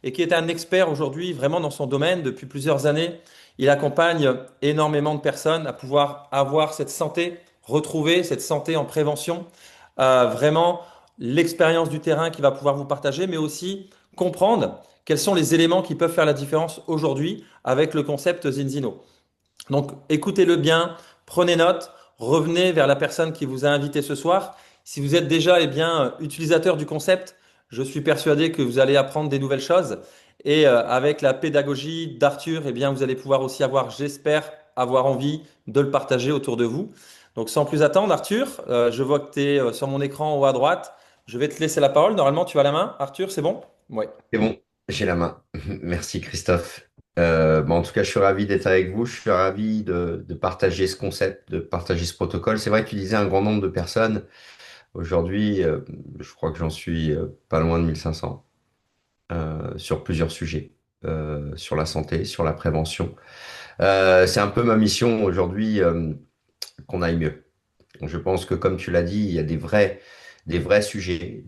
et qui est un expert aujourd'hui vraiment dans son domaine depuis plusieurs années. Il accompagne énormément de personnes à pouvoir avoir cette santé, retrouver cette santé en prévention, vraiment l'expérience du terrain qu'il va pouvoir vous partager, mais aussi comprendre quels sont les éléments qui peuvent faire la différence aujourd'hui avec le concept Zinzino. Donc écoutez-le bien, prenez note, revenez vers la personne qui vous a invité ce soir. Si vous êtes déjà utilisateur du concept, je suis persuadé que vous allez apprendre des nouvelles choses. Et avec la pédagogie d'Arthur, vous allez pouvoir aussi avoir, j'espère, avoir envie de le partager autour de vous. Donc sans plus attendre, Arthur, je vois que tu es sur mon écran en haut à droite. Je vais te laisser la parole. Normalement, tu as la main. Arthur, c'est bon? Oui. C'est bon, j'ai la main. Merci Christophe. En tout cas, je suis ravi d'être avec vous. Je suis ravi de partager ce concept, de partager ce protocole. C'est vrai que tu disais un grand nombre de personnes. Aujourd'hui, je crois que j'en suis pas loin de 1500 sur plusieurs sujets, sur la santé, sur la prévention. C'est un peu ma mission aujourd'hui, qu'on aille mieux. Je pense que, comme tu l'as dit, il y a des vrais sujets,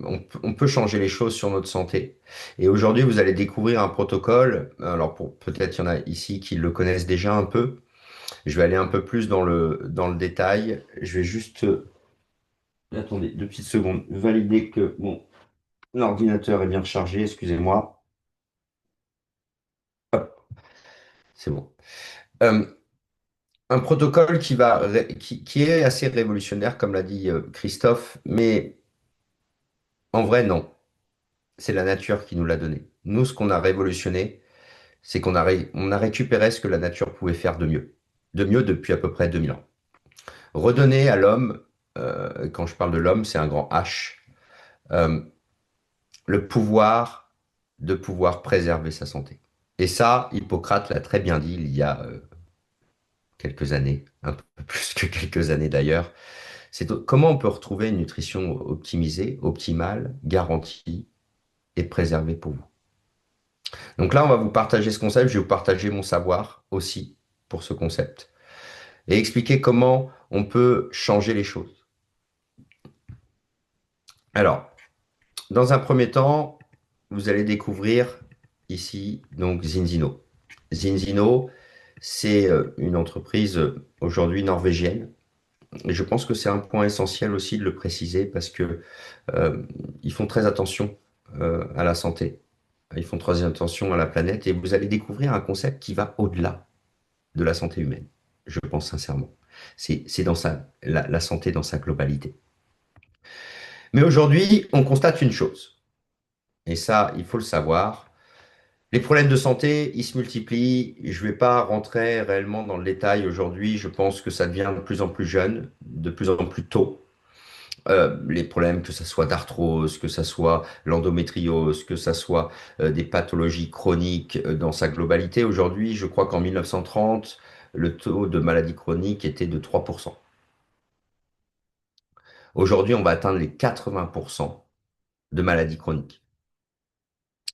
on peut changer les choses sur notre santé. Et aujourd'hui, vous allez découvrir un protocole. Alors, peut-être il y en a ici qui le connaissent déjà un peu. Je vais aller un peu plus dans le détail. Je vais juste, attendez, 2 petites secondes, valider que mon ordinateur est bien rechargé. Excusez-moi. Hop, c'est bon. Euh, un protocole qui est assez révolutionnaire, comme l'a dit Christophe, mais en vrai, non. C'est la nature qui nous l'a donné. Nous, ce qu'on a révolutionné, c'est on a récupéré ce que la nature pouvait faire de mieux. De mieux depuis à peu près 2000 ans. Redonner à l'homme, quand je parle de l'homme, c'est un grand H, euh, le pouvoir de pouvoir préserver sa santé. Et ça, Hippocrate l'a très bien dit il y a quelques années, un peu plus que quelques années d'ailleurs. Comment on peut retrouver une nutrition optimisée, optimale, garantie et préservée pour vous. Donc là, on va vous partager ce concept, je vais vous partager mon savoir aussi pour ce concept et expliquer comment on peut changer les choses. Alors, dans un premier temps, vous allez découvrir ici donc Zinzino. Zinzino, c'est une entreprise aujourd'hui norvégienne. Et je pense que c'est un point essentiel aussi de le préciser parce que ils font très attention à la santé. Ils font très attention à la planète et vous allez découvrir un concept qui va au-delà de la santé humaine. Je pense sincèrement. C'est dans la santé dans sa globalité. Mais aujourd'hui, on constate une chose, et ça, il faut le savoir. Les problèmes de santé, ils se multiplient. Je ne vais pas rentrer réellement dans le détail aujourd'hui. Je pense que ça devient de plus en plus jeune, de plus en plus tôt. Les problèmes, que ce soit d'arthrose, que ce soit l'endométriose, que ce soit des pathologies chroniques dans sa globalité. Aujourd'hui, je crois qu'en 1930, le taux de maladies chroniques était de 3%. Aujourd'hui, on va atteindre les 80% de maladies chroniques.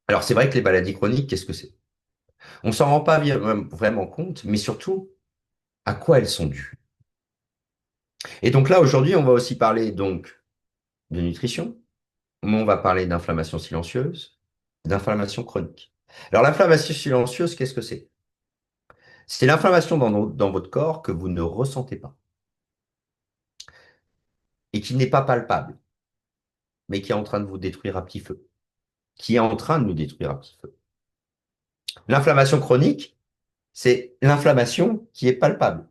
Alors, c'est vrai que les maladies chroniques, qu'est-ce que c'est? On s'en rend pas vraiment compte, mais surtout, à quoi elles sont dues. Et donc là, aujourd'hui, on va aussi parler donc de nutrition, mais on va parler d'inflammation silencieuse, d'inflammation chronique. Alors, l'inflammation silencieuse, qu'est-ce que c'est? C'est l'inflammation dans votre corps que vous ne ressentez pas et qui n'est pas palpable, mais qui est en train de vous détruire à petit feu, qui est en train de nous détruire à petit feu. L'inflammation chronique, c'est l'inflammation qui est palpable.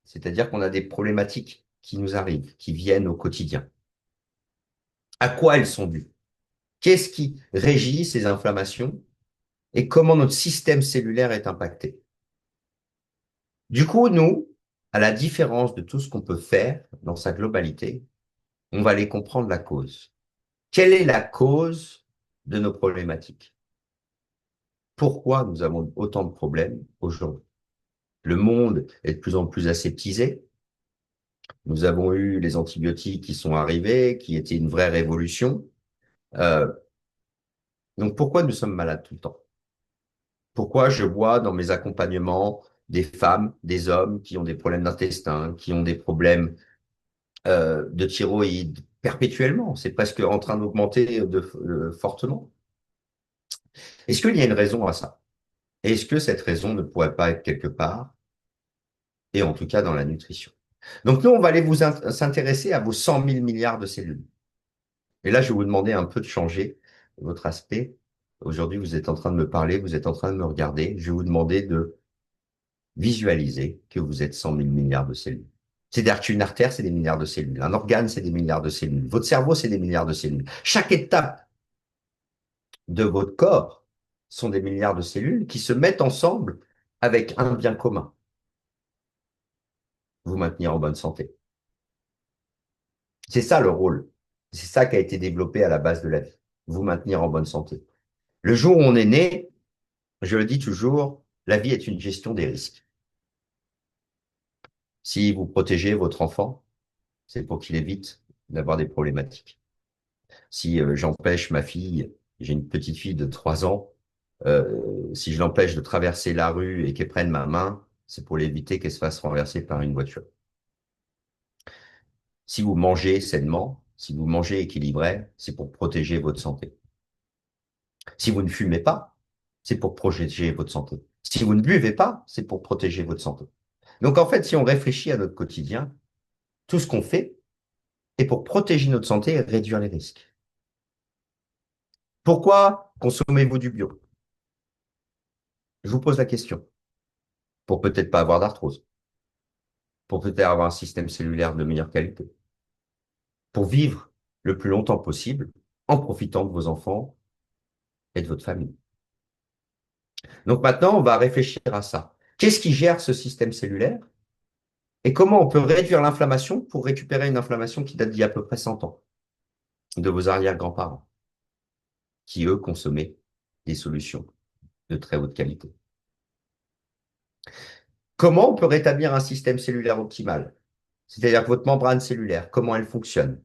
C'est-à-dire qu'on a des problématiques qui nous arrivent, qui viennent au quotidien. À quoi elles sont dues? Qu'est-ce qui régit ces inflammations et comment notre système cellulaire est impacté? Du coup, nous, à la différence de tout ce qu'on peut faire dans sa globalité, on va aller comprendre la cause. Quelle est la cause de nos problématiques? Pourquoi nous avons autant de problèmes aujourd'hui? Le monde est de plus en plus aseptisé. Nous avons eu les antibiotiques qui sont arrivés, qui étaient une vraie révolution. Euh, donc pourquoi nous sommes malades tout le temps? Pourquoi je vois dans mes accompagnements des femmes, des hommes qui ont des problèmes d'intestin, qui ont des problèmes de thyroïde perpétuellement? C'est presque en train d'augmenter fortement. Est-ce qu'il y a une raison à ça? Est-ce que cette raison ne pourrait pas être quelque part, et en tout cas dans la nutrition? Donc nous, on va aller s'intéresser à vos 100 000 milliards de cellules. Et là, je vais vous demander un peu de changer votre aspect. Aujourd'hui, vous êtes en train de me parler, vous êtes en train de me regarder. Je vais vous demander de visualiser que vous êtes 100 000 milliards de cellules. C'est-à-dire qu'une artère, c'est des milliards de cellules. Un organe, c'est des milliards de cellules. Votre cerveau, c'est des milliards de cellules. Chaque étape de votre corps sont des milliards de cellules qui se mettent ensemble avec un bien commun, vous maintenir en bonne santé. C'est ça le rôle. C'est ça qui a été développé à la base de la vie, vous maintenir en bonne santé. Le jour où on est né, je le dis toujours, la vie est une gestion des risques. Si vous protégez votre enfant, c'est pour qu'il évite d'avoir des problématiques. Si j'empêche ma fille, j'ai une petite fille de 3 ans, si je l'empêche de traverser la rue et qu'elle prenne ma main, c'est pour l'éviter qu'elle se fasse renverser par une voiture. Si vous mangez sainement, si vous mangez équilibré, c'est pour protéger votre santé. Si vous ne fumez pas, c'est pour protéger votre santé. Si vous ne buvez pas, c'est pour protéger votre santé. Donc en fait, si on réfléchit à notre quotidien, tout ce qu'on fait est pour protéger notre santé et réduire les risques. Pourquoi consommez-vous du bio? Je vous pose la question. Pour peut-être pas avoir d'arthrose, pour peut-être avoir un système cellulaire de meilleure qualité, pour vivre le plus longtemps possible en profitant de vos enfants et de votre famille. Donc maintenant, on va réfléchir à ça. Qu'est-ce qui gère ce système cellulaire et comment on peut réduire l'inflammation pour récupérer une inflammation qui date d'il y a à peu près 100 ans, de vos arrière-grands-parents, qui, eux, consommaient des solutions de très haute qualité. Comment on peut rétablir un système cellulaire optimal? C'est-à-dire que votre membrane cellulaire, comment elle fonctionne?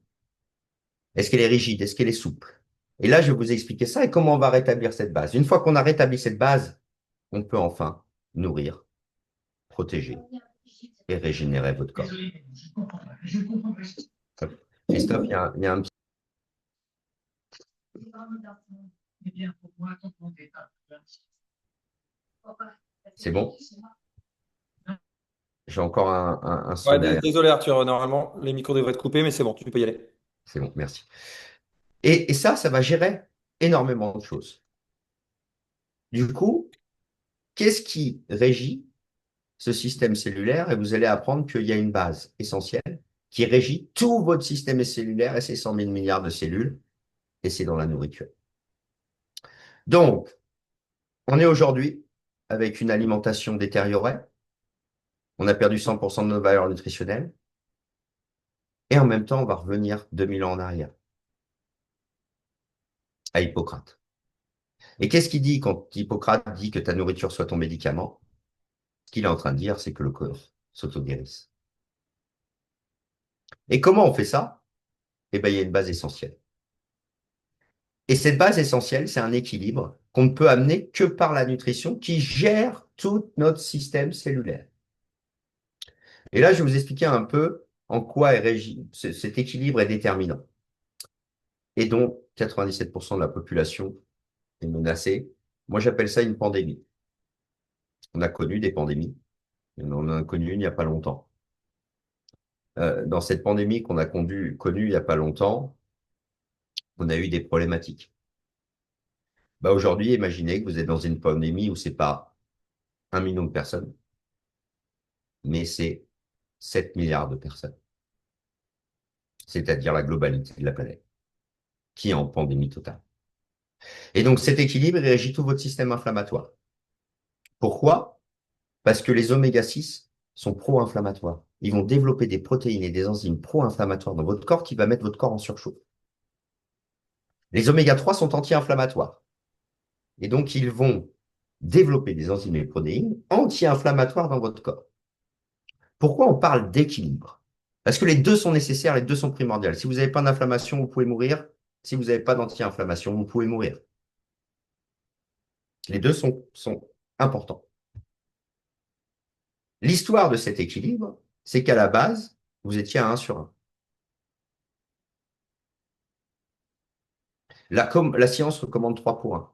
Est-ce qu'elle est rigide? Est-ce qu'elle est souple? Et là, je vais vous expliquer ça et comment on va rétablir cette base. Une fois qu'on a rétabli cette base, on peut enfin nourrir, protéger et régénérer votre corps. Christophe, il y a un petit... C'est bon? J'ai encore un son Ouais, derrière. désolé Arthur, normalement les micros devraient être coupés, mais c'est bon, tu peux y aller. C'est bon, merci. Et ça va gérer énormément de choses. Du coup, qu'est-ce qui régit ce système cellulaire? Et vous allez apprendre qu'il y a une base essentielle qui régit tout votre système cellulaire et ses 100 000 milliards de cellules, et c'est dans la nourriture. Donc, on est aujourd'hui avec une alimentation détériorée, on a perdu 100% de nos valeurs nutritionnelles, et en même temps, on va revenir 2000 ans en arrière, à Hippocrate. Et qu'est-ce qu'il dit quand Hippocrate dit que ta nourriture soit ton médicament? Ce qu'il est en train de dire, c'est que le corps s'auto-guérisse. Et comment on fait ça? Eh bien, il y a une base essentielle. Et cette base essentielle, c'est un équilibre qu'on ne peut amener que par la nutrition qui gère tout notre système cellulaire. Et là, je vais vous expliquer un peu en quoi cet équilibre est déterminant et dont 97% de la population est menacée. Moi, j'appelle ça une pandémie. On a connu des pandémies, on en a connu une il n'y a pas longtemps. Dans cette pandémie qu'on a connue il n'y a pas longtemps, on a eu des problématiques. Bah, aujourd'hui, imaginez que vous êtes dans une pandémie où c'est pas 1 million de personnes, mais c'est 7 milliards de personnes, c'est-à-dire la globalité de la planète, qui est en pandémie totale. Et donc cet équilibre il régit tout votre système inflammatoire. Pourquoi? Parce que les oméga 6 sont pro-inflammatoires. Ils vont développer des protéines et des enzymes pro-inflammatoires dans votre corps qui va mettre votre corps en surchauffe. Les oméga 3 sont anti-inflammatoires. Et donc, ils vont développer des enzymes et protéines anti-inflammatoires dans votre corps. Pourquoi on parle d'équilibre? Parce que les deux sont nécessaires, les deux sont primordiales. Si vous n'avez pas d'inflammation, vous pouvez mourir. Si vous n'avez pas d'anti-inflammation, vous pouvez mourir. Les deux sont importants. L'histoire de cet équilibre, c'est qu'à la base, vous étiez à 1/1. La science recommande 3 pour 1.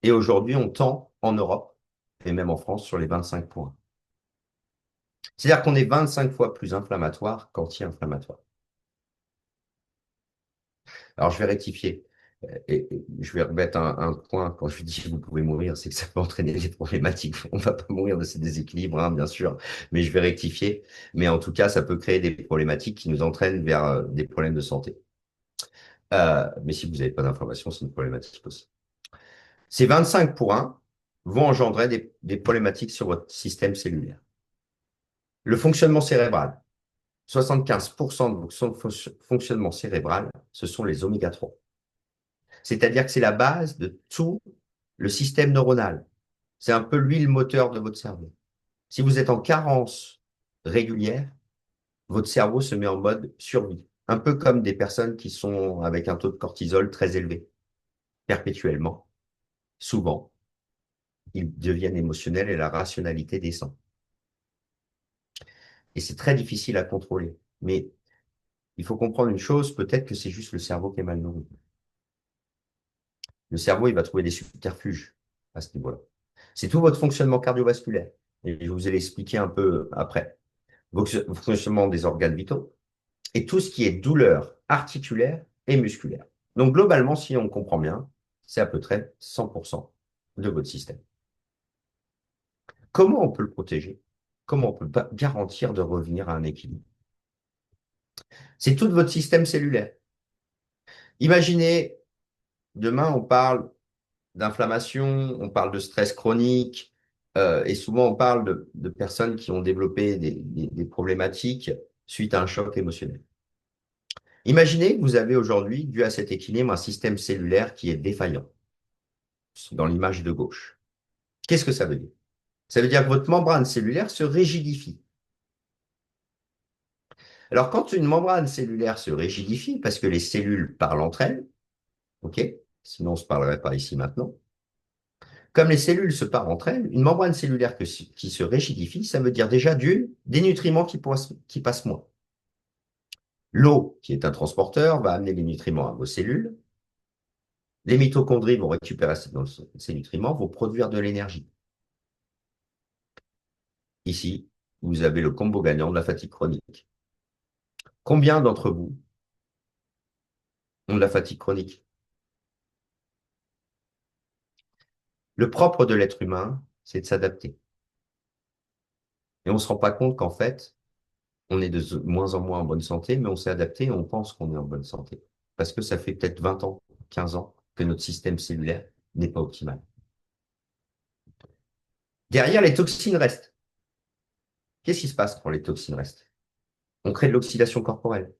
Et aujourd'hui, on tend en Europe, et même en France, sur les 25 points. C'est-à-dire qu'on est 25 fois plus inflammatoire qu'anti-inflammatoire. Alors, je vais rectifier. Et je vais remettre un point quand je dis que vous pouvez mourir, c'est que ça peut entraîner des problématiques. On ne va pas mourir de ces déséquilibres, hein, bien sûr, mais je vais rectifier. Mais en tout cas, ça peut créer des problématiques qui nous entraînent vers des problèmes de santé. Mais si vous n'avez pas d'information, c'est une problématique aussi. Ces 25 pour 1 vont engendrer des problématiques sur votre système cellulaire. Le fonctionnement cérébral. 75% de votre fonctionnement cérébral, ce sont les oméga 3. C'est-à-dire que c'est la base de tout le système neuronal. C'est un peu l'huile moteur de votre cerveau. Si vous êtes en carence régulière, votre cerveau se met en mode survie. Un peu comme des personnes qui sont avec un taux de cortisol très élevé, perpétuellement. Souvent, ils deviennent émotionnels et la rationalité descend. Et c'est très difficile à contrôler. Mais il faut comprendre une chose, peut-être que c'est juste le cerveau qui est mal nourri. Le cerveau, il va trouver des subterfuges à ce niveau-là. C'est tout votre fonctionnement cardiovasculaire. Et je vous ai l'expliqué un peu après. Votre fonctionnement des organes vitaux et tout ce qui est douleur articulaire et musculaire. Donc, globalement, si on comprend bien, c'est à peu près 100% de votre système. Comment on peut le protéger? Comment on peut garantir de revenir à un équilibre? C'est tout votre système cellulaire. Imaginez, demain, on parle d'inflammation, on parle de stress chronique, et souvent on parle de personnes qui ont développé des problématiques suite à un choc émotionnel. Imaginez que vous avez aujourd'hui, dû à cet équilibre, un système cellulaire qui est défaillant, dans l'image de gauche. Qu'est-ce que ça veut dire? Ça veut dire que votre membrane cellulaire se rigidifie. Alors, quand une membrane cellulaire se rigidifie, parce que les cellules parlent entre elles, ok? Sinon on ne se parlerait pas ici maintenant. Comme les cellules se parlent entre elles, une membrane cellulaire qui se rigidifie, ça veut dire déjà des nutriments qui passent moins. L'eau, qui est un transporteur, va amener les nutriments à vos cellules. Les mitochondries vont récupérer ces nutriments, vont produire de l'énergie. Ici, vous avez le combo gagnant de la fatigue chronique. Combien d'entre vous ont de la fatigue chronique? Le propre de l'être humain, c'est de s'adapter. Et on ne se rend pas compte qu'en fait, on est de moins en moins en bonne santé, mais on s'est adapté et on pense qu'on est en bonne santé. Parce que ça fait peut-être 20 ans, 15 ans que notre système cellulaire n'est pas optimal. Derrière, les toxines restent. Qu'est-ce qui se passe quand les toxines restent? On crée de l'oxydation corporelle,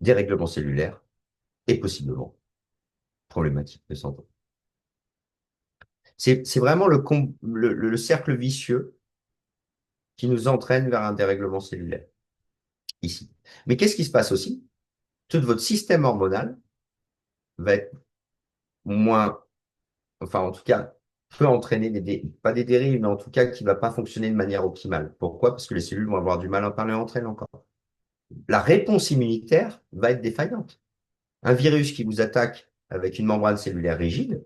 dérèglement cellulaire et possiblement problématique de santé. C'est vraiment le cercle vicieux qui nous entraîne vers un dérèglement cellulaire, ici. Mais qu'est-ce qui se passe aussi? Tout votre système hormonal va être moins, enfin en tout cas, peut entraîner pas des dérives, mais en tout cas qui ne va pas fonctionner de manière optimale. Pourquoi? Parce que les cellules vont avoir du mal à parler entre elles encore. La réponse immunitaire va être défaillante. Un virus qui vous attaque avec une membrane cellulaire rigide,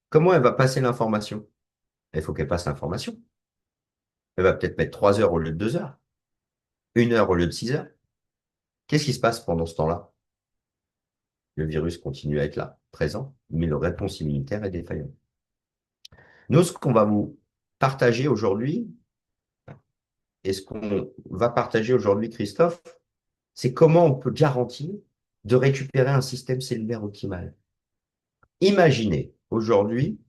comment elle va passer l'information? Il faut qu'elle passe l'information. Elle va peut-être mettre 3 heures au lieu de 2 heures, 1 heure au lieu de 6 heures. Qu'est-ce qui se passe pendant ce temps-là? Le virus continue à être là, présent, mais la réponse immunitaire est défaillante. Nous, ce qu'on va vous partager aujourd'hui, et ce qu'on va partager aujourd'hui, Christophe, c'est comment on peut garantir de récupérer un système cellulaire optimal. Imaginez aujourd'hui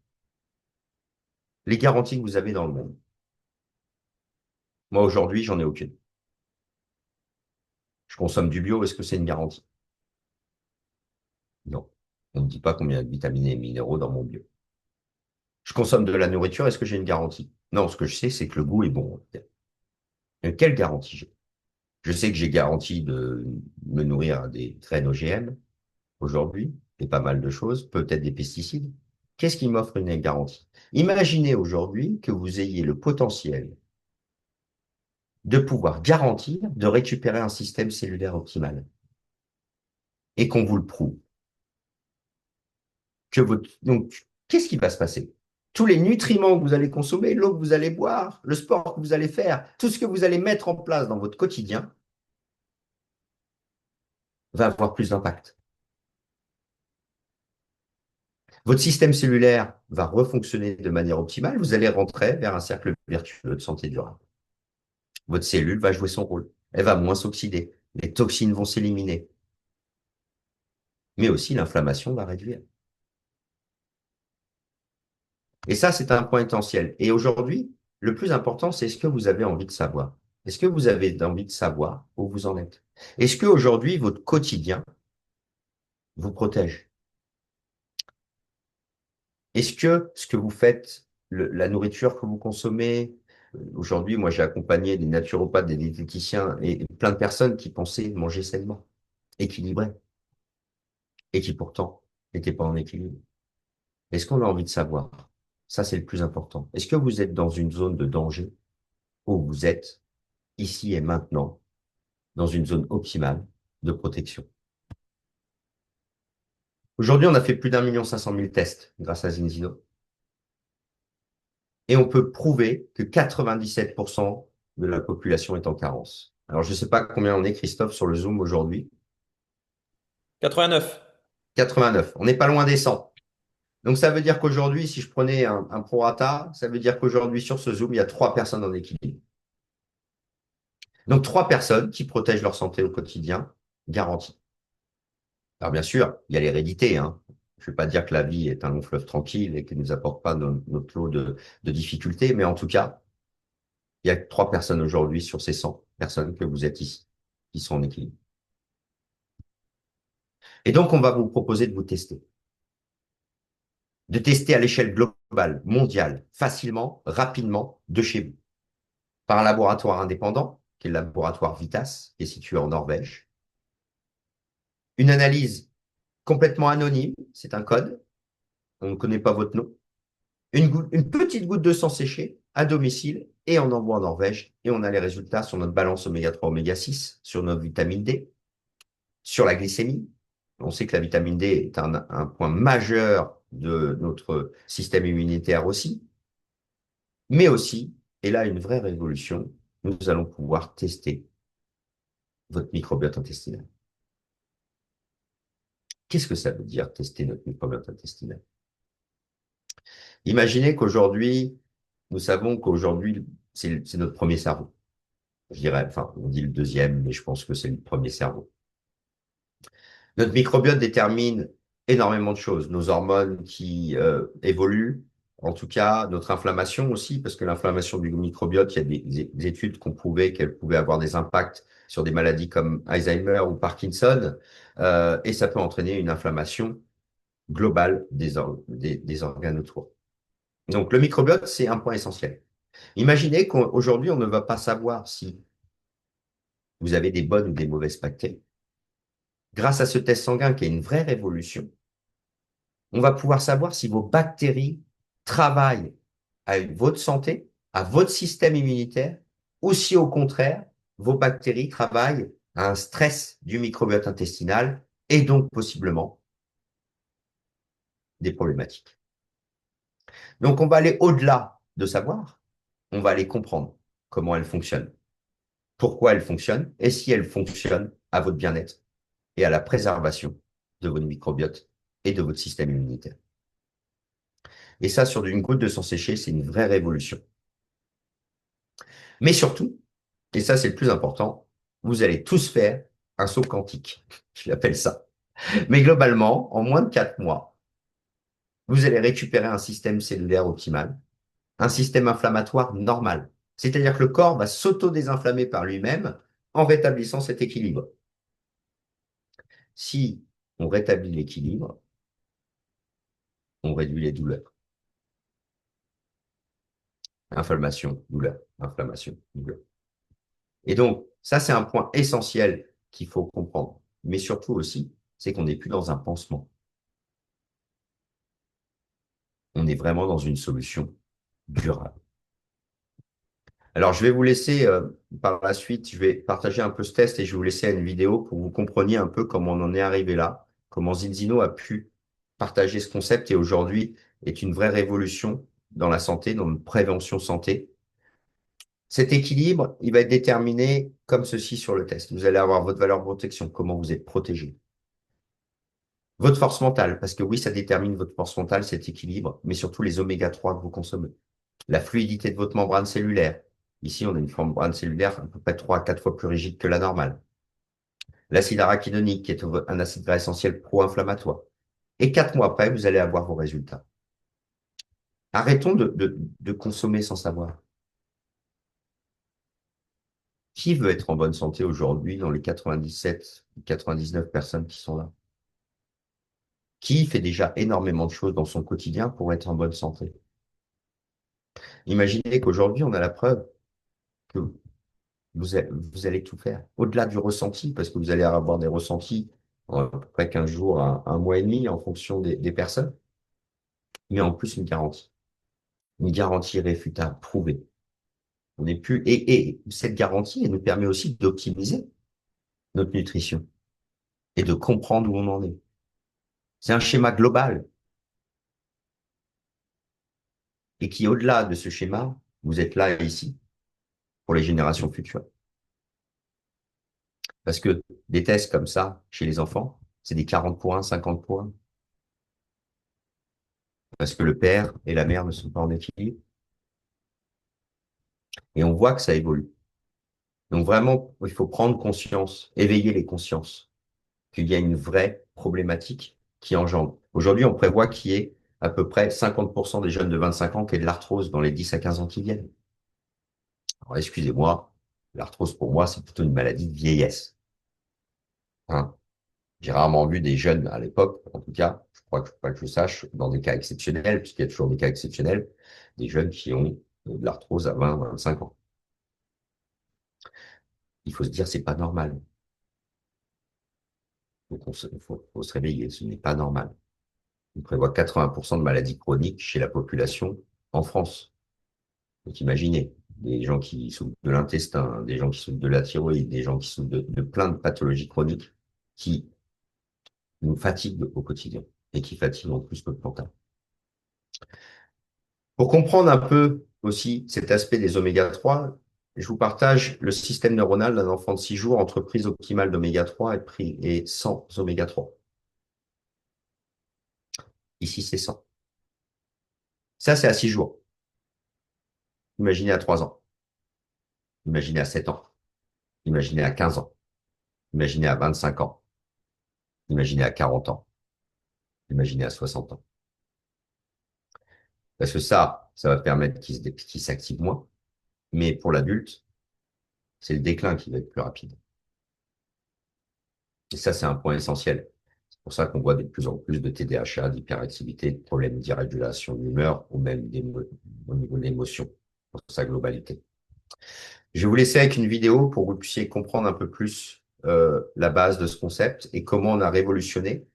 les garanties que vous avez dans le monde. Moi, aujourd'hui, j'en ai aucune. Je consomme du bio, est-ce que c'est une garantie? Non. On ne dit pas combien de vitamines et minéraux dans mon bio. Je consomme de la nourriture, est-ce que j'ai une garantie? Non, ce que je sais, c'est que le goût est bon. Mais quelle garantie j'ai? Je sais que j'ai garantie de me nourrir à des graines OGM aujourd'hui, et pas mal de choses, peut-être des pesticides. Qu'est-ce qui m'offre une garantie? Imaginez aujourd'hui que vous ayez le potentiel de pouvoir garantir de récupérer un système cellulaire optimal et qu'on vous le prouve, Donc, qu'est-ce qui va se passer? Tous les nutriments que vous allez consommer, l'eau que vous allez boire, le sport que vous allez faire, tout ce que vous allez mettre en place dans votre quotidien va avoir plus d'impact. Votre système cellulaire va refonctionner de manière optimale. Vous allez rentrer vers un cercle vertueux de santé durable. Votre cellule va jouer son rôle. Elle va moins s'oxyder. Les toxines vont s'éliminer. Mais aussi, l'inflammation va réduire. Et ça, c'est un point essentiel. Et aujourd'hui, le plus important, c'est ce que vous avez envie de savoir. Est-ce que vous avez envie de savoir où vous en êtes? Est-ce qu'aujourd'hui, votre quotidien vous protège? Est-ce que ce que vous faites, la nourriture que vous consommez, aujourd'hui, moi, j'ai accompagné des naturopathes, des diététiciens et plein de personnes qui pensaient manger sainement, équilibré, et qui pourtant n'étaient pas en équilibre. Est-ce qu'on a envie de savoir? Ça, c'est le plus important. Est-ce que vous êtes dans une zone de danger ou vous êtes ici et maintenant dans une zone optimale de protection? Aujourd'hui, on a fait plus d'1,5 million tests grâce à Zinzino. Et on peut prouver que 97% de la population est en carence. Alors, je ne sais pas combien on est, Christophe, sur le Zoom aujourd'hui. 89. 89. On n'est pas loin des 100. Donc, ça veut dire qu'aujourd'hui, si je prenais un prorata, ça veut dire qu'aujourd'hui, sur ce Zoom, il y a 3 personnes en équilibre. Donc, 3 personnes qui protègent leur santé au quotidien, garantie. Alors, bien sûr, il y a l'hérédité, hein. Je ne vais pas dire que la vie est un long fleuve tranquille et qu'elle ne nous apporte pas notre lot de difficultés, mais en tout cas, il y a 3 personnes aujourd'hui sur ces 100 personnes que vous êtes ici qui sont en équilibre. Et donc, on va vous proposer de vous tester. De tester à l'échelle globale, mondiale, facilement, rapidement, de chez vous. Par un laboratoire indépendant, qui est le laboratoire Vitas, qui est situé en Norvège. Une analyse complètement anonyme, c'est un code, on ne connaît pas votre nom. Une petite goutte de sang séché à domicile et on envoie en Norvège et on a les résultats sur notre balance oméga 3, oméga 6, sur notre vitamine D, sur la glycémie. On sait que la vitamine D est un point majeur de notre système immunitaire aussi, mais aussi, et là une vraie révolution, nous allons pouvoir tester votre microbiote intestinal. Qu'est-ce que ça veut dire tester notre microbiote intestinal? Imaginez qu'aujourd'hui, nous savons qu'aujourd'hui, c'est notre premier cerveau. Je dirais, enfin, on dit le deuxième, mais je pense que c'est le premier cerveau. Notre microbiote détermine énormément de choses. Nos hormones qui évoluent, en tout cas notre inflammation aussi, parce que l'inflammation du microbiote, il y a des études qui ont prouvé qu'elle pouvait avoir des impacts sur des maladies comme Alzheimer ou Parkinson, et ça peut entraîner une inflammation globale des organes autour. Donc le microbiote, c'est un point essentiel. Imaginez qu'aujourd'hui, on ne va pas savoir si vous avez des bonnes ou des mauvaises bactéries. Grâce à ce test sanguin qui est une vraie révolution, on va pouvoir savoir si vos bactéries travaillent à votre santé, à votre système immunitaire, ou si au contraire, vos bactéries travaillent à un stress du microbiote intestinal et donc possiblement des problématiques. Donc on va aller au-delà de savoir, on va aller comprendre comment elles fonctionnent, pourquoi elles fonctionnent et si elles fonctionnent à votre bien-être et à la préservation de votre microbiote et de votre système immunitaire. Et ça, sur une goutte de sang séché, c'est une vraie révolution. Mais surtout, et ça c'est le plus important, vous allez tous faire un saut quantique. Je l'appelle ça. Mais globalement, en moins de 4 mois, vous allez récupérer un système cellulaire optimal, un système inflammatoire normal. C'est-à-dire que le corps va s'auto-désinflammer par lui-même en rétablissant cet équilibre. Si on rétablit l'équilibre, on réduit les douleurs. Inflammation, douleur, inflammation, douleur. Et donc, ça, c'est un point essentiel qu'il faut comprendre. Mais surtout aussi, c'est qu'on n'est plus dans un pansement. On est vraiment dans une solution durable. Alors, je vais vous laisser, par la suite, je vais partager un peu ce test et je vais vous laisser une vidéo pour que vous compreniez un peu comment on en est arrivé là, comment Zinzino a pu partager ce concept et aujourd'hui est une vraie révolution dans la santé, dans la prévention santé. Cet équilibre, il va être déterminé comme ceci sur le test. Vous allez avoir votre valeur de protection, comment vous êtes protégé. Votre force mentale, parce que oui, ça détermine votre force mentale, cet équilibre, mais surtout les oméga 3 que vous consommez. La fluidité de votre membrane cellulaire. Ici, on a une membrane cellulaire à peu près 3 à 4 fois plus rigide que la normale. L'acide arachidonique, qui est un acide gras essentiel pro-inflammatoire. Et 4 mois après, vous allez avoir vos résultats. Arrêtons de consommer sans savoir. Qui veut être en bonne santé aujourd'hui dans les 97 ou 99 personnes qui sont là? Qui fait déjà énormément de choses dans son quotidien pour être en bonne santé? Imaginez qu'aujourd'hui, on a la preuve que vous allez tout faire. Au-delà du ressenti, parce que vous allez avoir des ressentis à peu près 15 jours à un mois et demi en fonction des personnes, mais en plus une garantie. Une garantie irréfutable, prouvée. On n'est plus, et cette garantie, elle nous permet aussi d'optimiser notre nutrition et de comprendre où on en est. C'est un schéma global et qui, au-delà de ce schéma, vous êtes là et ici pour les générations futures. Parce que des tests comme ça, chez les enfants, c'est des 40 pour 1, 50 pour 1. Parce que le père et la mère ne sont pas en équilibre. Et on voit que ça évolue. Donc vraiment, il faut prendre conscience, éveiller les consciences, qu'il y a une vraie problématique qui engendre. Aujourd'hui, on prévoit qu'il y ait à peu près 50% des jeunes de 25 ans qui aient de l'arthrose dans les 10 à 15 ans qui viennent. Alors, excusez-moi, l'arthrose pour moi, c'est plutôt une maladie de vieillesse. Hein. J'ai rarement vu des jeunes à l'époque, en tout cas, je crois que, pas que je sache, dans des cas exceptionnels, puisqu'il y a toujours des cas exceptionnels, des jeunes qui ont de l'arthrose à 20, 25 ans. Il faut se dire, c'est pas normal. Donc, faut se réveiller, ce n'est pas normal. On prévoit 80% de maladies chroniques chez la population en France. Donc, imaginez, des gens qui souffrent de l'intestin, des gens qui souffrent de la thyroïde, des gens qui souffrent de plein de pathologies chroniques qui nous fatiguent au quotidien et qui fatiguent en plus notre mental. Pour comprendre un peu aussi cet aspect des oméga 3, je vous partage le système neuronal d'un enfant de 6 jours entre prise optimale d'oméga 3 et sans oméga 3. Ici, c'est 100. Ça, c'est à 6 jours. Imaginez à 3 ans. Imaginez à 7 ans. Imaginez à 15 ans. Imaginez à 25 ans. Imaginez à 40 ans. Imaginez à 60 ans. Parce que ça va permettre qu'il s'active moins. Mais pour l'adulte, c'est le déclin qui va être plus rapide. Et ça, c'est un point essentiel. C'est pour ça qu'on voit de plus en plus de TDAH, d'hyperactivité, de problèmes d'irrégulation de l'humeur ou même au niveau de l'émotion, dans sa globalité. Je vais vous laisser avec une vidéo pour que vous puissiez comprendre un peu plus la base de ce concept et comment on a révolutionné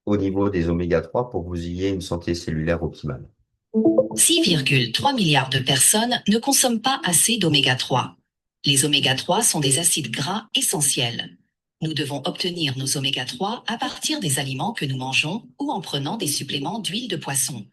au niveau des oméga 3 pour que vous ayez une santé cellulaire optimale. 6,3 milliards de personnes ne consomment pas assez d'oméga 3. Les oméga 3 sont des acides gras essentiels. Nous devons obtenir nos oméga 3 à partir des aliments que nous mangeons ou en prenant des suppléments d'huile de poisson.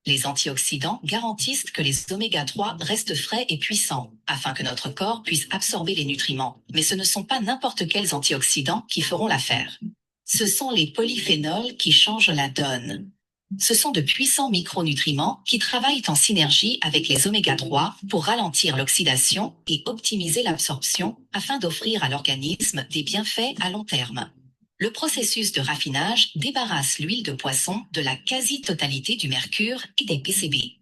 Les antioxydants garantissent que les oméga 3 restent frais et puissants, afin que notre corps puisse absorber les nutriments. Mais ce ne sont pas n'importe quels antioxydants qui feront l'affaire. Ce sont les polyphénols qui changent la donne. Ce sont de puissants micronutriments qui travaillent en synergie avec les oméga 3 pour ralentir l'oxydation et optimiser l'absorption afin d'offrir à l'organisme des bienfaits à long terme. Le processus de raffinage débarrasse l'huile de poisson de la quasi-totalité du mercure et des PCB.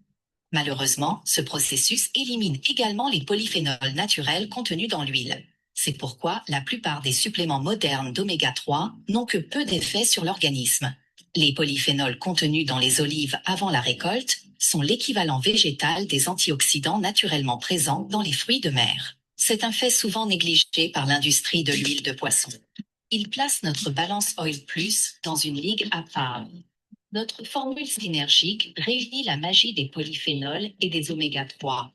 Malheureusement, ce processus élimine également les polyphénols naturels contenus dans l'huile. C'est pourquoi la plupart des suppléments modernes d'oméga 3 n'ont que peu d'effet sur l'organisme. Les polyphénols contenus dans les olives avant la récolte sont l'équivalent végétal des antioxydants naturellement présents dans les fruits de mer. C'est un fait souvent négligé par l'industrie de l'huile de poisson. Il place notre Balance Oil Plus dans une ligue à part. Notre formule synergique réunit la magie des polyphénols et des oméga 3.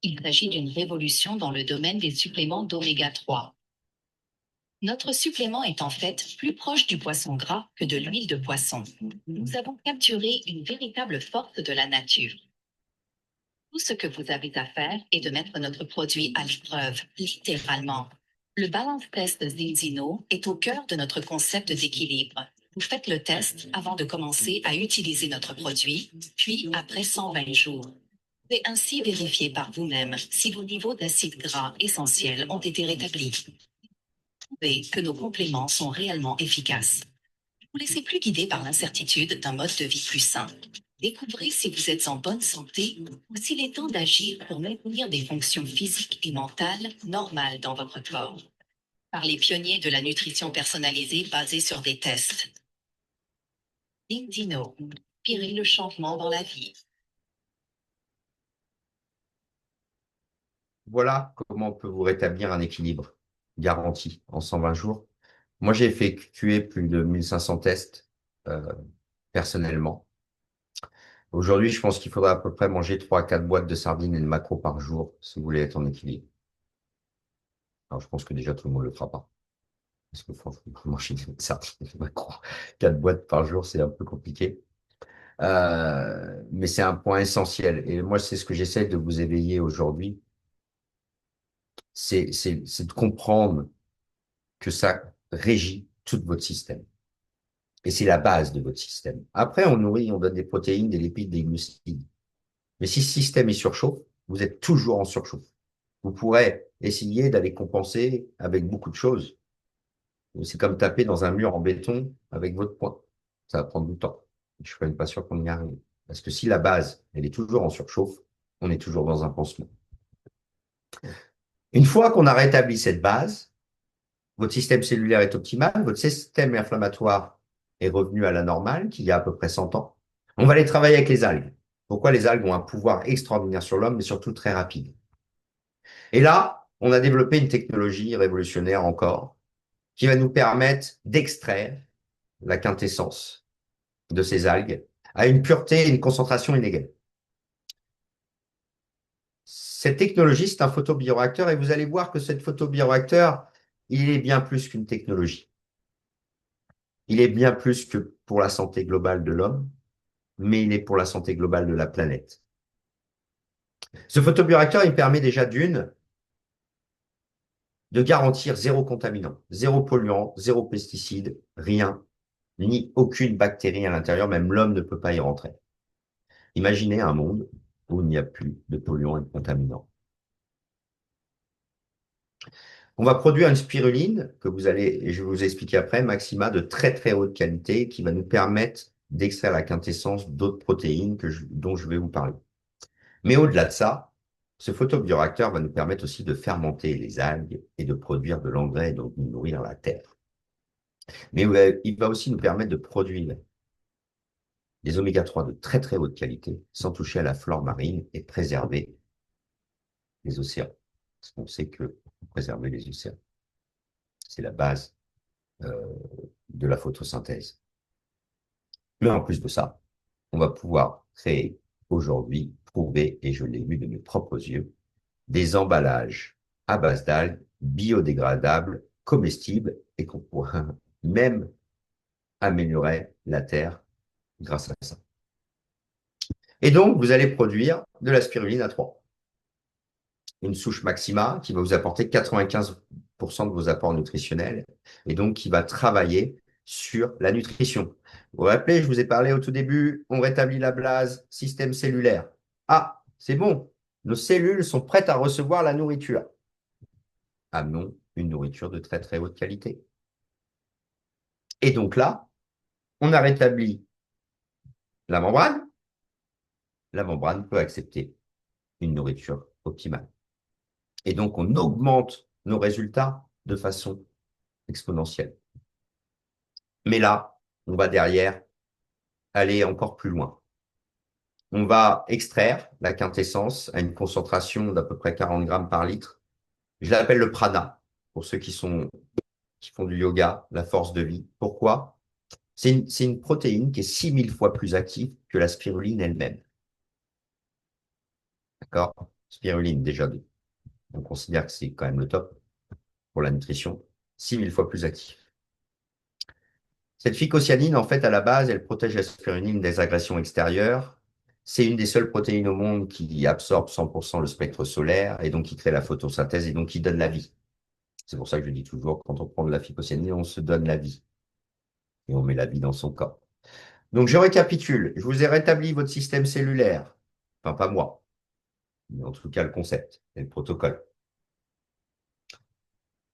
Il s'agit d'une révolution dans le domaine des suppléments d'oméga 3. Notre supplément est en fait plus proche du poisson gras que de l'huile de poisson. Nous avons capturé une véritable force de la nature. Tout ce que vous avez à faire est de mettre notre produit à l'épreuve, littéralement. Le Balance Test Zinzino est au cœur de notre concept d'équilibre. Vous faites le test avant de commencer à utiliser notre produit, puis après 120 jours. Vous pouvez ainsi vérifier par vous-même si vos niveaux d'acides gras essentiels ont été rétablis. Prouvez que nos compléments sont réellement efficaces. Ne vous laissez plus guider par l'incertitude d'un mode de vie plus sain. Découvrez si vous êtes en bonne santé ou s'il est temps d'agir pour maintenir des fonctions physiques et mentales normales dans votre corps. Par les pionniers de la nutrition personnalisée basée sur des tests. Dino, inspirez le changement dans la vie. Voilà comment on peut vous rétablir un équilibre garanti en 120 jours. Moi, j'ai effectué plus de 1500 tests personnellement. Aujourd'hui, je pense qu'il faudra à peu près manger 3 à 4 boîtes de sardines et de maquereaux par jour si vous voulez être en équilibre. Alors, je pense que déjà, tout le monde ne le fera pas. Parce que franchement, manger des sardines et des maquereaux, 4 boîtes par jour, c'est un peu compliqué. Mais c'est un point essentiel. Et moi, c'est ce que j'essaie de vous éveiller aujourd'hui. C'est de comprendre que ça régit tout votre système. Et c'est la base de votre système. Après, on nourrit, on donne des protéines, des lipides, des glucides. Mais si ce système est surchauffe, vous êtes toujours en surchauffe. Vous pourrez essayer d'aller compenser avec beaucoup de choses. C'est comme taper dans un mur en béton avec votre poing. Ça va prendre du temps. Je ne suis même pas sûr qu'on y arrive. Parce que si la base, elle est toujours en surchauffe, on est toujours dans un pansement. Une fois qu'on a rétabli cette base, votre système cellulaire est optimal, votre système inflammatoire est revenu à la normale, qu'il y a à peu près 100 ans. On va aller travailler avec les algues. Pourquoi les algues ont un pouvoir extraordinaire sur l'homme, mais surtout très rapide. Et là, on a développé une technologie révolutionnaire encore, qui va nous permettre d'extraire la quintessence de ces algues à une pureté et une concentration inégale. Cette technologie, c'est un photobioréacteur et vous allez voir que cette photobioréacteur, il est bien plus qu'une technologie. Il est bien plus que pour la santé globale de l'homme, mais il est pour la santé globale de la planète. Ce photobioréacteur, il permet déjà de garantir zéro contaminant, zéro polluant, zéro pesticide, rien, ni aucune bactérie à l'intérieur, même l'homme ne peut pas y rentrer. Imaginez un monde où il n'y a plus de polluants et de contaminants. On va produire une spiruline que vous allez, et je vais vous expliquer après, Maxima de très très haute qualité qui va nous permettre d'extraire la quintessence d'autres protéines dont je vais vous parler. Mais au-delà de ça, ce photobioréacteur va nous permettre aussi de fermenter les algues et de produire de l'engrais, donc de nourrir la terre. Mais il va aussi nous permettre de produire des oméga 3 de très très haute qualité sans toucher à la flore marine et préserver les océans. Parce qu'on sait que préserver les océans, c'est la base de la photosynthèse. Mais en plus de ça, on va pouvoir créer aujourd'hui, prouver, et je l'ai vu de mes propres yeux, des emballages à base d'algues biodégradables, comestibles, et qu'on pourra même améliorer la terre grâce à ça. Et donc, vous allez produire de la spiruline à 3. Une souche maxima qui va vous apporter 95% de vos apports nutritionnels et donc qui va travailler sur la nutrition. Vous vous rappelez, je vous ai parlé au tout début, on rétablit la base, système cellulaire. Ah, c'est bon, nos cellules sont prêtes à recevoir la nourriture. Amenons une nourriture de très très haute qualité. Et donc là, on a rétabli la membrane. La membrane peut accepter une nourriture optimale. Et donc, on augmente nos résultats de façon exponentielle. Mais là, on va derrière aller encore plus loin. On va extraire la quintessence à une concentration d'à peu près 40 grammes par litre. Je l'appelle le prana, pour ceux qui font du yoga, la force de vie. Pourquoi? C'est une protéine qui est 6000 fois plus active que la spiruline elle-même. D'accord? Spiruline, déjà, on considère que c'est quand même le top pour la nutrition. 6000 fois plus actif. Cette phycocyanine, en fait, à la base, elle protège la spiruline des agressions extérieures. C'est une des seules protéines au monde qui absorbe 100% le spectre solaire et donc qui crée la photosynthèse et donc qui donne la vie. C'est pour ça que je dis toujours, quand on prend de la phycocyanine, on se donne la vie et on met la vie dans son corps. Donc, je récapitule. Je vous ai rétabli votre système cellulaire. Enfin, pas moi, mais en tout cas le concept et le protocole.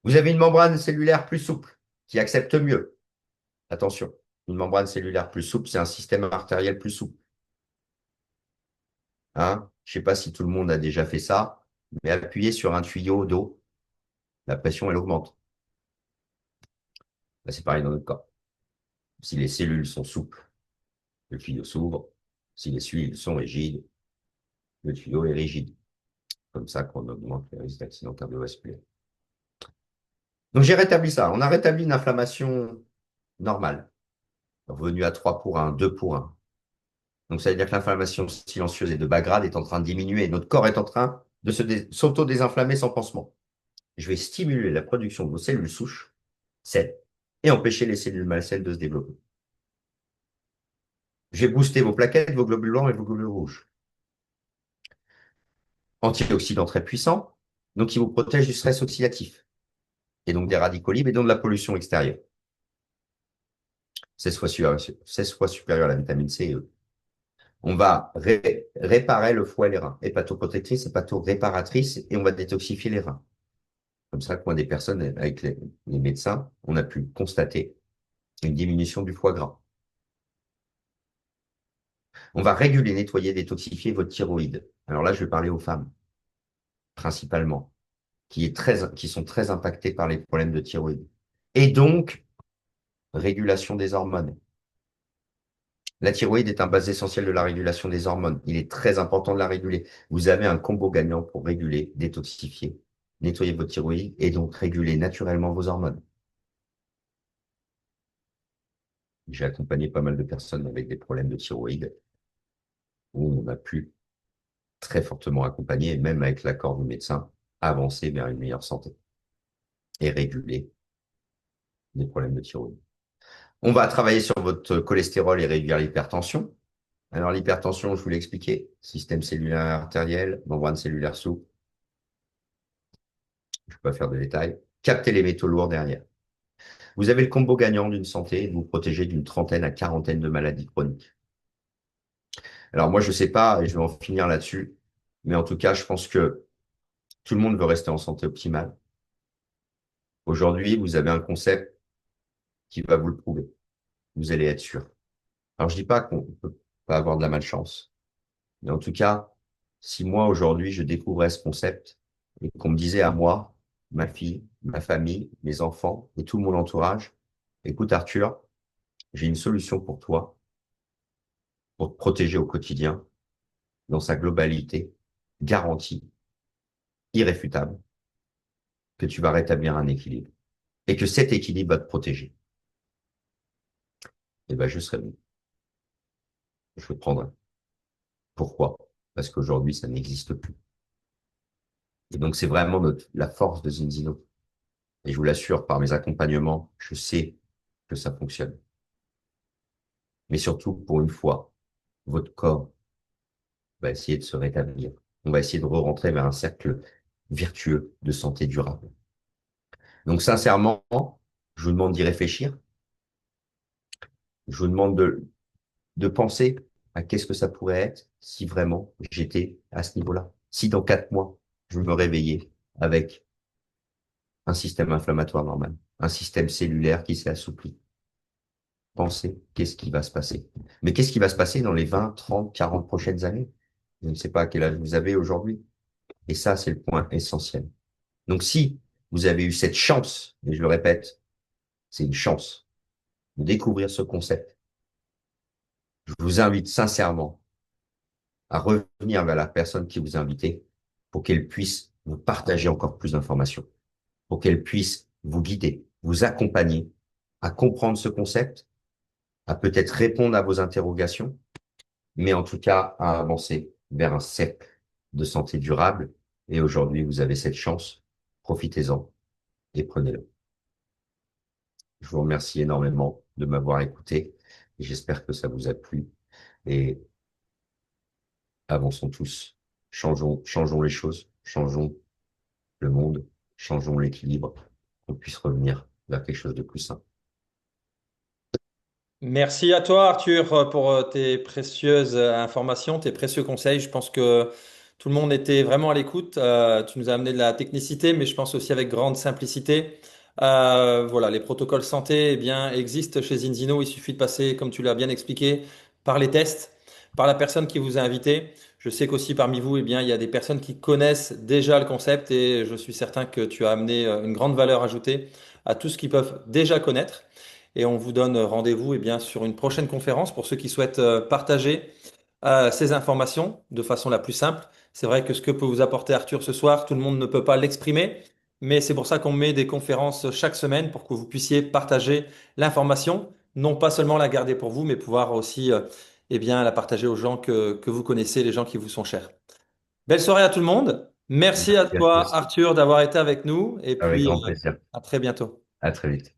Vous avez une membrane cellulaire plus souple qui accepte mieux. Attention, une membrane cellulaire plus souple, c'est un système artériel plus souple. Hein? Je ne sais pas si tout le monde a déjà fait ça, mais appuyez sur un tuyau d'eau, la pression, elle augmente. Là, c'est pareil dans notre corps. Si les cellules sont souples, le tuyau s'ouvre. Si les cellules sont rigides, le tuyau est rigide. Comme ça qu'on augmente les risques d'accident cardiovasculaire. Donc, j'ai rétabli ça. On a rétabli une inflammation normale, revenue à 3 pour 1, 2 pour 1. Donc, ça veut dire que l'inflammation silencieuse et de bas grade est en train de diminuer. Notre corps est en train de s'auto-désinflammer sans pansement. Je vais stimuler la production de vos cellules souches saines et empêcher les cellules malsaines de se développer. Je vais booster vos plaquettes, vos globules blancs et vos globules rouges. Antioxydants très puissants, donc qui vous protègent du stress oxydatif et donc des radicaux libres et donc de la pollution extérieure. 16 fois supérieur à la vitamine C et E. On va réparer le foie et les reins, hépatoprotectrice, hépatoréparatrice, et on va détoxifier les reins. Comme ça, que moi, des personnes, avec les médecins, on a pu constater une diminution du foie gras. On va réguler, nettoyer, détoxifier votre thyroïde. Alors là, je vais parler aux femmes, principalement, qui sont très impactées par les problèmes de thyroïde. Et donc, régulation des hormones. La thyroïde est un base essentiel de la régulation des hormones. Il est très important de la réguler. Vous avez un combo gagnant pour réguler, détoxifier, nettoyer votre thyroïde et donc réguler naturellement vos hormones. J'ai accompagné pas mal de personnes avec des problèmes de thyroïde où on a pu très fortement accompagner, même avec l'accord du médecin, avancer vers une meilleure santé et réguler des problèmes de thyroïde. On va travailler sur votre cholestérol et réduire l'hypertension. Alors, l'hypertension, je vous l'ai expliqué, système cellulaire artériel, membrane cellulaire souple. Je ne peux pas faire de détails. Capter les métaux lourds derrière. Vous avez le combo gagnant d'une santé et de vous protéger d'une trentaine à quarantaine de maladies chroniques. Alors, moi, je ne sais pas, et je vais en finir là-dessus, mais en tout cas, je pense que tout le monde veut rester en santé optimale. Aujourd'hui, vous avez un concept qui va vous le prouver. Vous allez être sûr. Alors, je dis pas qu'on ne peut pas avoir de la malchance, mais en tout cas, si moi, aujourd'hui, je découvrais ce concept et qu'on me disait à moi, ma fille, ma famille, mes enfants et tout mon entourage, écoute, Arthur, j'ai une solution pour toi, pour te protéger au quotidien, dans sa globalité, garantie, irréfutable, que tu vas rétablir un équilibre et que cet équilibre va te protéger. Eh ben, je serai bon. Je le prendrai. Pourquoi? Parce qu'aujourd'hui, ça n'existe plus. Et donc, c'est vraiment la force de Zinzino. Et je vous l'assure, par mes accompagnements, je sais que ça fonctionne. Mais surtout, pour une fois, votre corps va essayer de se rétablir. On va essayer de re-rentrer vers un cercle vertueux de santé durable. Donc, sincèrement, je vous demande d'y réfléchir. Je vous demande de penser à qu'est-ce que ça pourrait être si vraiment j'étais à ce niveau-là. Si dans 4 mois, je me réveillais avec un système inflammatoire normal, un système cellulaire qui s'est assoupli. Pensez, qu'est-ce qui va se passer? Mais qu'est-ce qui va se passer dans les 20, 30, 40 prochaines années? Je ne sais pas quel âge vous avez aujourd'hui. Et ça, c'est le point essentiel. Donc, si vous avez eu cette chance, et je le répète, c'est une chance de découvrir ce concept, je vous invite sincèrement à revenir vers la personne qui vous a invité pour qu'elle puisse vous partager encore plus d'informations, pour qu'elle puisse vous guider, vous accompagner à comprendre ce concept, à peut-être répondre à vos interrogations, mais en tout cas à avancer vers un cercle de santé durable. Et aujourd'hui, vous avez cette chance. Profitez-en et prenez-le. Je vous remercie énormément de m'avoir écouté et j'espère que ça vous a plu. Et avançons tous, changeons les choses, changeons le monde, changeons l'équilibre, qu'on puisse revenir vers quelque chose de plus sain. Merci à toi, Arthur, pour tes précieuses informations, tes précieux conseils. Je pense que tout le monde était vraiment à l'écoute. Tu nous as amené de la technicité, mais je pense aussi avec grande simplicité. Voilà, les protocoles santé, eh bien, existent chez Inzino. Il suffit de passer, comme tu l'as bien expliqué, par les tests, par la personne qui vous a invité. Je sais qu'aussi parmi vous, eh bien, il y a des personnes qui connaissent déjà le concept et je suis certain que tu as amené une grande valeur ajoutée à tout ce qu'ils peuvent déjà connaître. Et on vous donne rendez-vous eh bien, sur une prochaine conférence pour ceux qui souhaitent partager ces informations de façon la plus simple. C'est vrai que ce que peut vous apporter Arthur ce soir, tout le monde ne peut pas l'exprimer, mais c'est pour ça qu'on met des conférences chaque semaine pour que vous puissiez partager l'information, non pas seulement la garder pour vous, mais pouvoir aussi eh bien, la partager aux gens que vous connaissez, les gens qui vous sont chers. Belle soirée à tout le monde. Merci à Merci à toi toi, aussi. Arthur, d'avoir été avec nous, et Avec puis grand plaisir. à très bientôt. À très vite.